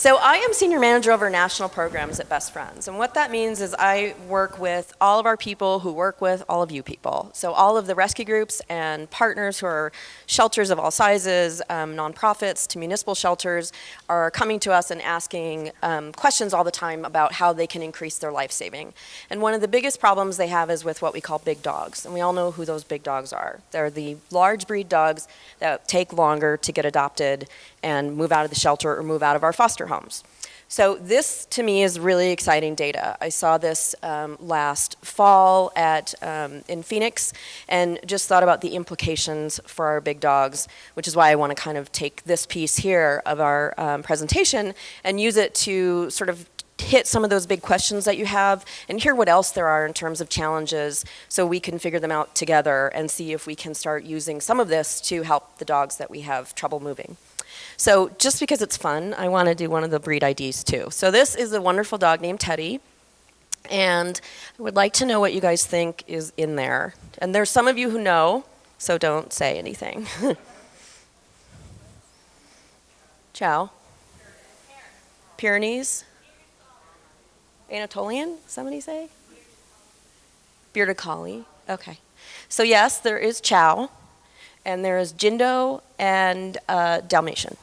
So I am senior manager over national programs at Best Friends. And what that means is I work with all of our people who work with all of you people. So all of the rescue groups and partners who are shelters of all sizes, nonprofits to municipal shelters, are coming to us and asking questions all the time about how they can increase their life saving. And one of the biggest problems they have is with what we call big dogs. And we all know who those big dogs are. They're the large breed dogs that take longer to get adopted and move out of the shelter or move out of our foster homes. So this, to me, is really exciting data. I saw this last fall in Phoenix and just thought about the implications for our big dogs, which is why I want to kind of take this piece here of our presentation and use it to sort of hit some of those big questions that you have and hear what else there are in terms of challenges so we can figure them out together and see if we can start using some of this to help the dogs that we have trouble moving. So just because it's fun, I want to do one of the breed IDs too. So this is a wonderful dog named Teddy, and I would like to know what you guys think is in there. And there's some of you who know, so don't say anything. Chow. Pyrenees. Anatolian, somebody say? Bearded Collie, okay. So yes, there is Chow, and there is Jindo and Dalmatian.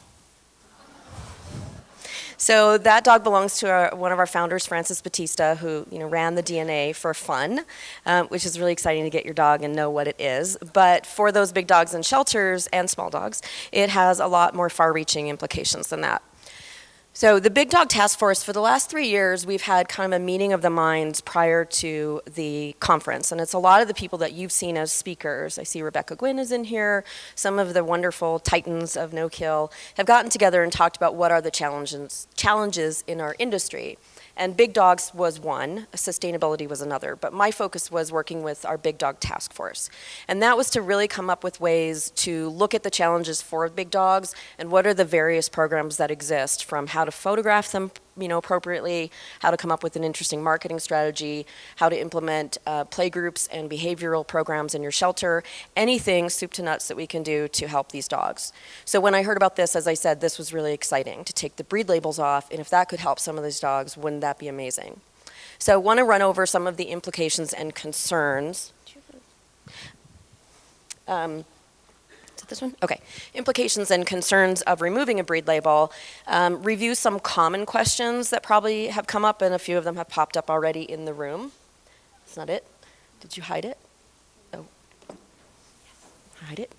So that dog belongs to one of our founders, Francis Batista, who ran the DNA for fun, which is really exciting to get your dog and know what it is. But for those big dogs in shelters and small dogs, it has a lot more far-reaching implications than that. So the Big Dog Task Force, for the last 3 years, we've had kind of a meeting of the minds prior to the conference. And it's a lot of the people that you've seen as speakers. I see Rebecca Gwynn is in here. Some of the wonderful titans of no-kill have gotten together and talked about what are the challenges in our industry. And big dogs was one, sustainability was another, but my focus was working with our Big Dog Task Force. And that was to really come up with ways to look at the challenges for big dogs and what are the various programs that exist, from how to photograph them appropriately, how to come up with an interesting marketing strategy, how to implement play groups and behavioral programs in your shelter, anything soup to nuts that we can do to help these dogs. So when I heard about this, as I said, this was really exciting to take the breed labels off, and if that could help some of these dogs, wouldn't that be amazing? So I want to run over some of the implications and concerns. Is it this one? Okay. Implications and concerns of removing a breed label. Review some common questions that probably have come up, and a few of them have popped up already in the room. That's not it. Did you hide it? Oh. Hide it.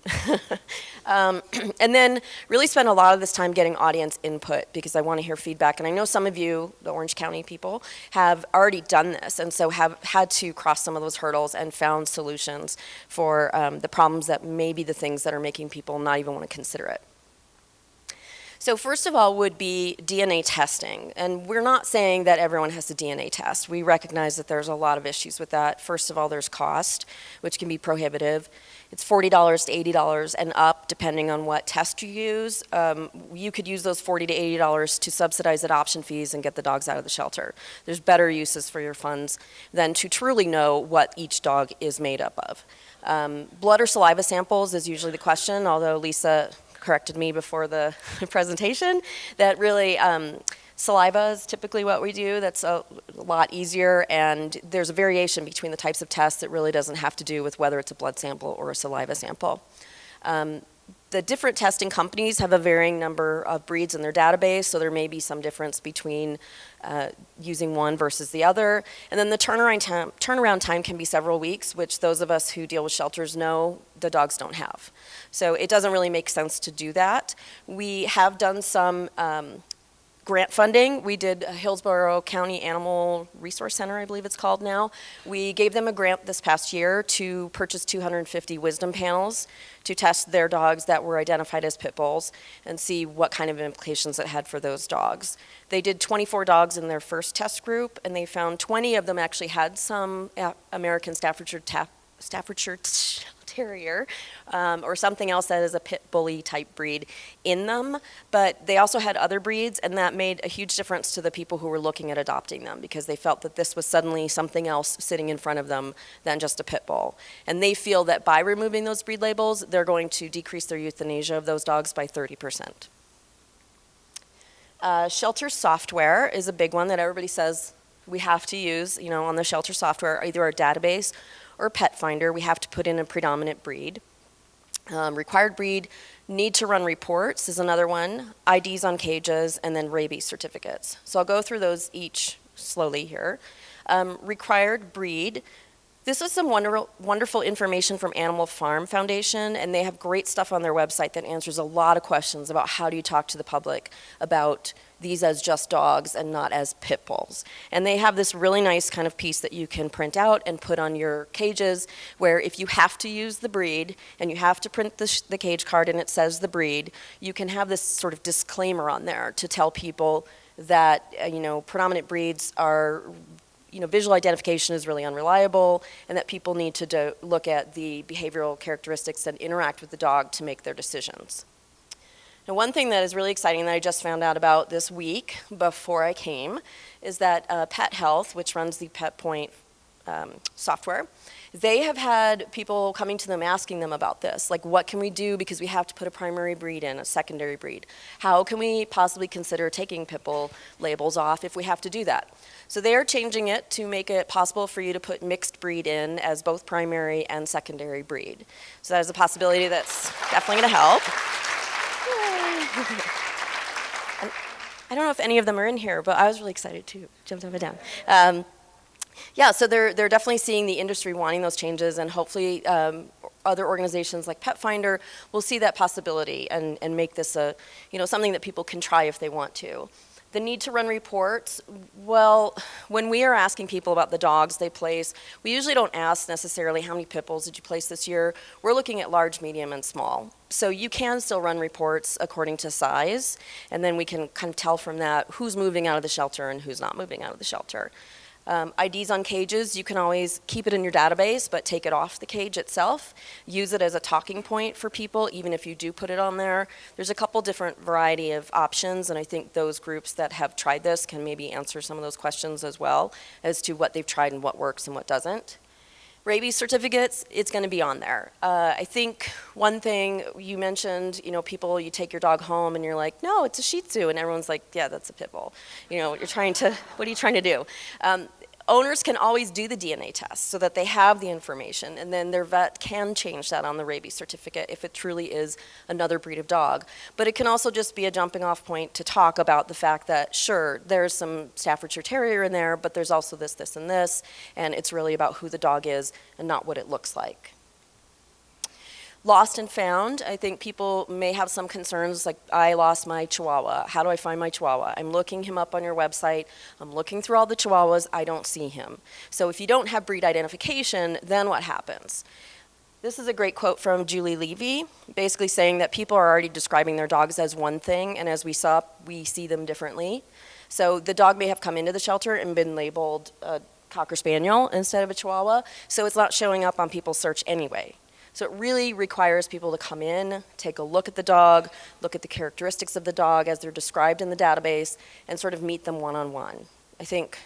And then really spend a lot of this time getting audience input, because I want to hear feedback. And I know some of you, the Orange County people, have already done this and so have had to cross some of those hurdles and found solutions for the problems that may be the things that are making people not even want to consider it. So first of all would be DNA testing. And we're not saying that everyone has to DNA test. We recognize that there's a lot of issues with that. First of all, there's cost, which can be prohibitive. It's $40 to $80 and up, depending on what test you use. You could use those $40 to $80 to subsidize adoption fees and get the dogs out of the shelter. There's better uses for your funds than to truly know what each dog is made up of. Blood or saliva samples is usually the question, although Lisa corrected me before the presentation that really saliva is typically what we do. That's a lot easier, and there's a variation between the types of tests that really doesn't have to do with whether it's a blood sample or a saliva sample. The different testing companies have a varying number of breeds in their database, so there may be some difference between using one versus the other. And then the turnaround time can be several weeks, which those of us who deal with shelters know the dogs don't have. So it doesn't really make sense to do that. We have done some grant funding. We did Hillsborough County Animal Resource Center, I believe it's called now. We gave them a grant this past year to purchase 250 wisdom panels to test their dogs that were identified as pit bulls and see what kind of implications it had for those dogs. They did 24 dogs in their first test group, and they found 20 of them actually had some American Staffordshire Terrier or something else that is a pit bully type breed in them, but they also had other breeds, and that made a huge difference to the people who were looking at adopting them, because they felt that this was suddenly something else sitting in front of them than just a pit bull. And they feel that by removing those breed labels, they're going to decrease their euthanasia of those dogs by 30%. Shelter software is a big one that everybody says we have to use, on the shelter software, either our database or pet finder. We have to put in a predominant breed. Required breed, need to run reports is another one, IDs on cages, and then rabies certificates. So I'll go through those each slowly here. Required breed. This is some wonderful information from Animal Farm Foundation, and they have great stuff on their website that answers a lot of questions about how do you talk to the public about these as just dogs and not as pit bulls. And they have this really nice kind of piece that you can print out and put on your cages, where if you have to use the breed and you have to print the cage card and it says the breed, you can have this sort of disclaimer on there to tell people that predominant breeds are, visual identification is really unreliable, and that people need to look at the behavioral characteristics that interact with the dog to make their decisions. Now, one thing that is really exciting that I just found out about this week before I came is that Pet Health, which runs the Pet Point software, they have had people coming to them asking them about this, like what can we do because we have to put a primary breed in, a secondary breed. How can we possibly consider taking pit bull labels off if we have to do that? So they are changing it to make it possible for you to put mixed breed in as both primary and secondary breed. So that is a possibility that's definitely going to help. And I don't know if any of them are in here, but I was really excited too. Jumped up and down. So they're definitely seeing the industry wanting those changes, and hopefully other organizations like Pet Finder will see that possibility and make this something that people can try if they want to. The need to run reports, well, when we are asking people about the dogs they place, we usually don't ask necessarily how many pit bulls did you place this year. We're looking at large, medium, and small. So you can still run reports according to size, and then we can kind of tell from that who's moving out of the shelter and who's not moving out of the shelter. IDs on cages, you can always keep it in your database, but take it off the cage itself. Use it as a talking point for people, even if you do put it on there. There's a couple different variety of options, and I think those groups that have tried this can maybe answer some of those questions as well as to what they've tried and what works and what doesn't. Rabies certificates, it's going to be on there. I think one thing you mentioned, people, you take your dog home and you're like, no, it's a Shih Tzu, and everyone's like, yeah, that's a pit bull. What are you trying to do? Owners can always do the DNA test so that they have the information, and then their vet can change that on the rabies certificate if it truly is another breed of dog. But it can also just be a jumping off point to talk about the fact that, sure, there's some Staffordshire Terrier in there, but there's also this, this, and this, and it's really about who the dog is and not what it looks like. Lost and found, I think people may have some concerns, like I lost my Chihuahua. How do I find my Chihuahua? I'm looking him up on your website. I'm looking through all the Chihuahuas. I don't see him. So if you don't have breed identification, then what happens? This is a great quote from Julie Levy, basically saying that people are already describing their dogs as one thing, and as we saw, we see them differently. So the dog may have come into the shelter and been labeled a Cocker Spaniel instead of a Chihuahua, so it's not showing up on people's search anyway. So it really requires people to come in, take a look at the dog, look at the characteristics of the dog as they're described in the database, and sort of meet them one-on-one. I think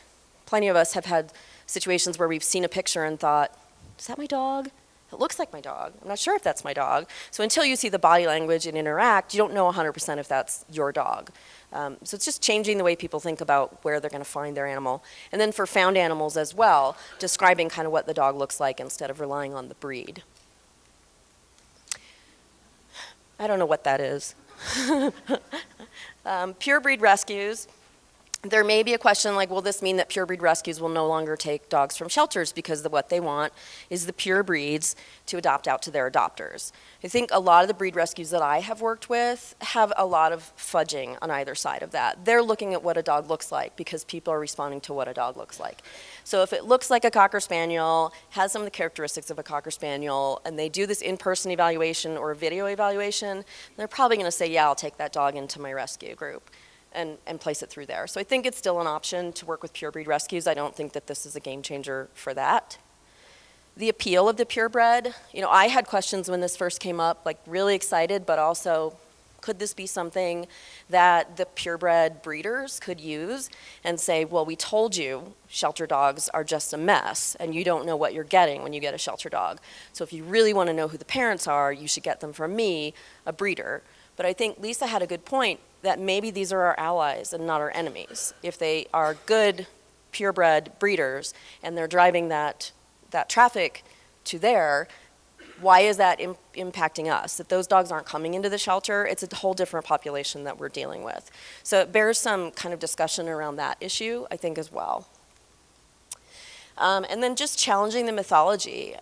plenty of us have had situations where we've seen a picture and thought, is that my dog? It looks like my dog. I'm not sure if that's my dog. So until you see the body language and interact, you don't know 100% if that's your dog. So it's just changing the way people think about where they're going to find their animal. And then for found animals as well, describing kind of what the dog looks like instead of relying on the breed. I don't know what that is. Pure breed rescues. There may be a question like, will this mean that pure breed rescues will no longer take dogs from shelters because what they want is the pure breeds to adopt out to their adopters? I think a lot of the breed rescues that I have worked with have a lot of fudging on either side of that. They're looking at what a dog looks like because people are responding to what a dog looks like. So if it looks like a Cocker Spaniel, has some of the characteristics of a Cocker Spaniel, and they do this in-person evaluation or video evaluation, they're probably going to say, yeah, I'll take that dog into my rescue group. And place it through there. So I think it's still an option to work with pure breed rescues. I don't think that this is a game changer for that. The appeal of the purebred, I had questions when this first came up, like really excited, but also could this be something that the purebred breeders could use and say, well, we told you shelter dogs are just a mess and you don't know what you're getting when you get a shelter dog. So if you really want to know who the parents are, you should get them from me, a breeder. But I think Lisa had a good point that maybe these are our allies and not our enemies. If they are good, purebred breeders and they're driving that traffic to there, why is that impacting us? That those dogs aren't coming into the shelter, it's a whole different population that we're dealing with. So it bears some kind of discussion around that issue, I think, as well. And then just challenging the mythology.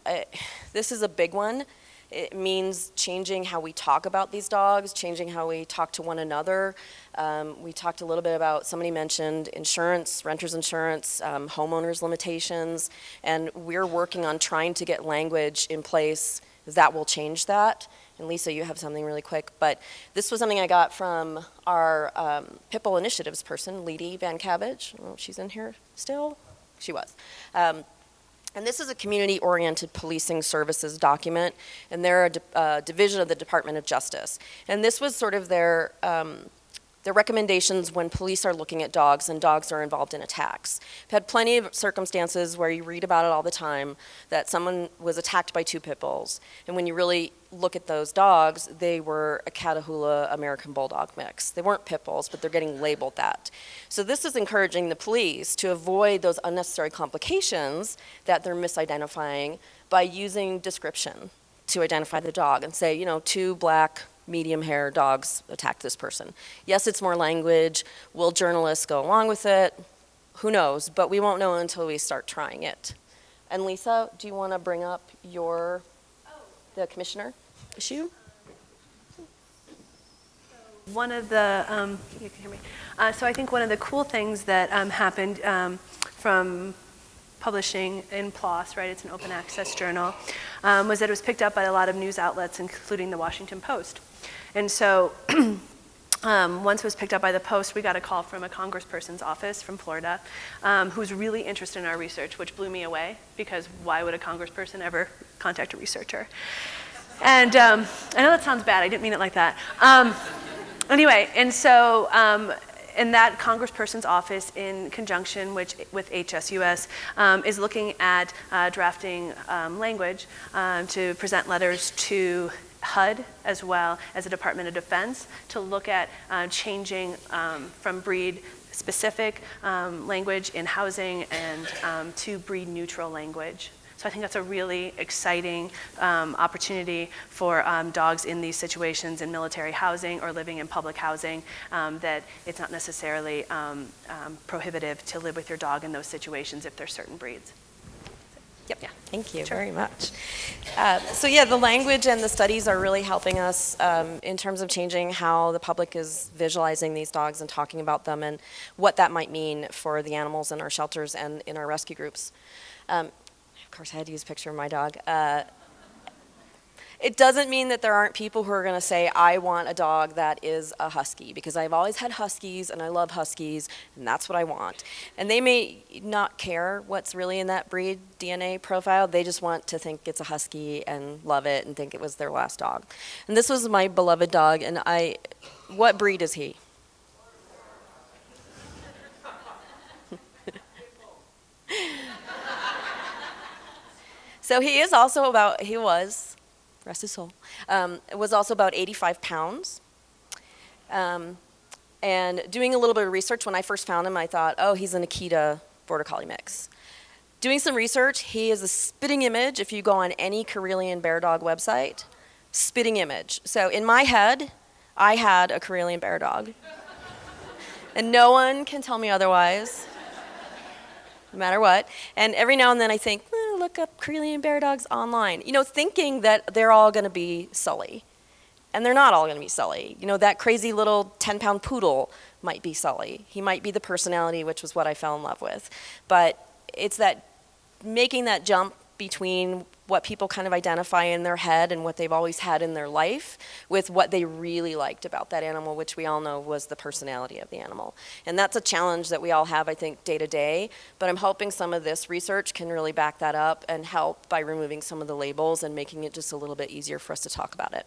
This is a big one. It means changing how we talk about these dogs, changing how we talk to one another. We talked a little bit about, somebody mentioned insurance, renter's insurance, homeowners limitations, and we're working on trying to get language in place that will change that. And Lisa, you have something really quick, but this was something I got from our Pitbull Initiatives person, Leedy Van Cabbage. I don't know if she's in here still. She was. And this is a community-oriented policing services document, and they're a division of the Department of Justice. And this was sort of their recommendations when police are looking at dogs and dogs are involved in attacks. I've had plenty of circumstances where you read about it all the time that someone was attacked by two pit bulls. And when you really look at those dogs, they were a Catahoula American Bulldog mix. They weren't pit bulls, but they're getting labeled that. So this is encouraging the police to avoid those unnecessary complications that they're misidentifying by using description to identify the dog and say, you know, two black medium hair dogs attacked this person. Yes, it's more language. Will journalists go along with it? Who knows? But we won't know until we start trying it. And Lisa, do you want to bring up the commissioner issue? One of the, you can hear me. So I think one of the cool things that happened from publishing in PLOS, right, it's an open access journal, was that it was picked up by a lot of news outlets, including the Washington Post. And so once it was picked up by the Post, we got a call from a congressperson's office from Florida who's really interested in our research, which blew me away, because why would a congressperson ever contact a researcher? And I know that sounds bad, I didn't mean it like that. Anyway, and so and that congressperson's office, in conjunction with HSUS, is looking at drafting language to present letters to HUD as well as the Department of Defense to look at changing from breed-specific language in housing and to breed-neutral language. So I think that's a really exciting opportunity for dogs in these situations in military housing or living in public housing, that it's not necessarily prohibitive to live with your dog in those situations if there's certain breeds. Yep. Yeah. Thank you very much. So yeah, the language and the studies are really helping us in terms of changing how the public is visualizing these dogs and talking about them and what that might mean for the animals in our shelters and in our rescue groups. Of course, I had to use a picture of my dog. It doesn't mean that there aren't people who are going to say, I want a dog that is a husky, because I've always had huskies and I love huskies and that's what I want. And they may not care what's really in that breed DNA profile. They just want to think it's a husky and love it and think it was their last dog. And this was my beloved dog, and what breed is he? So he was, rest his soul, it was also about 85 pounds. And doing a little bit of research, when I first found him, I thought, oh, he's an Akita Border Collie mix. Doing some research, he is a spitting image. If you go on any Karelian Bear Dog website, spitting image. So in my head, I had a Karelian Bear Dog. And no one can tell me otherwise, no matter what. And every now and then I think, look up Karelian Bear Dogs online, thinking that they're all going to be Sully. And they're not all going to be Sully. That crazy little 10-pound poodle might be Sully. He might be the personality, which was what I fell in love with. But it's that making that jump between what people kind of identify in their head and what they've always had in their life with what they really liked about that animal, which we all know was the personality of the animal. And that's a challenge that we all have, I think, day to day. But I'm hoping some of this research can really back that up and help by removing some of the labels and making it just a little bit easier for us to talk about it.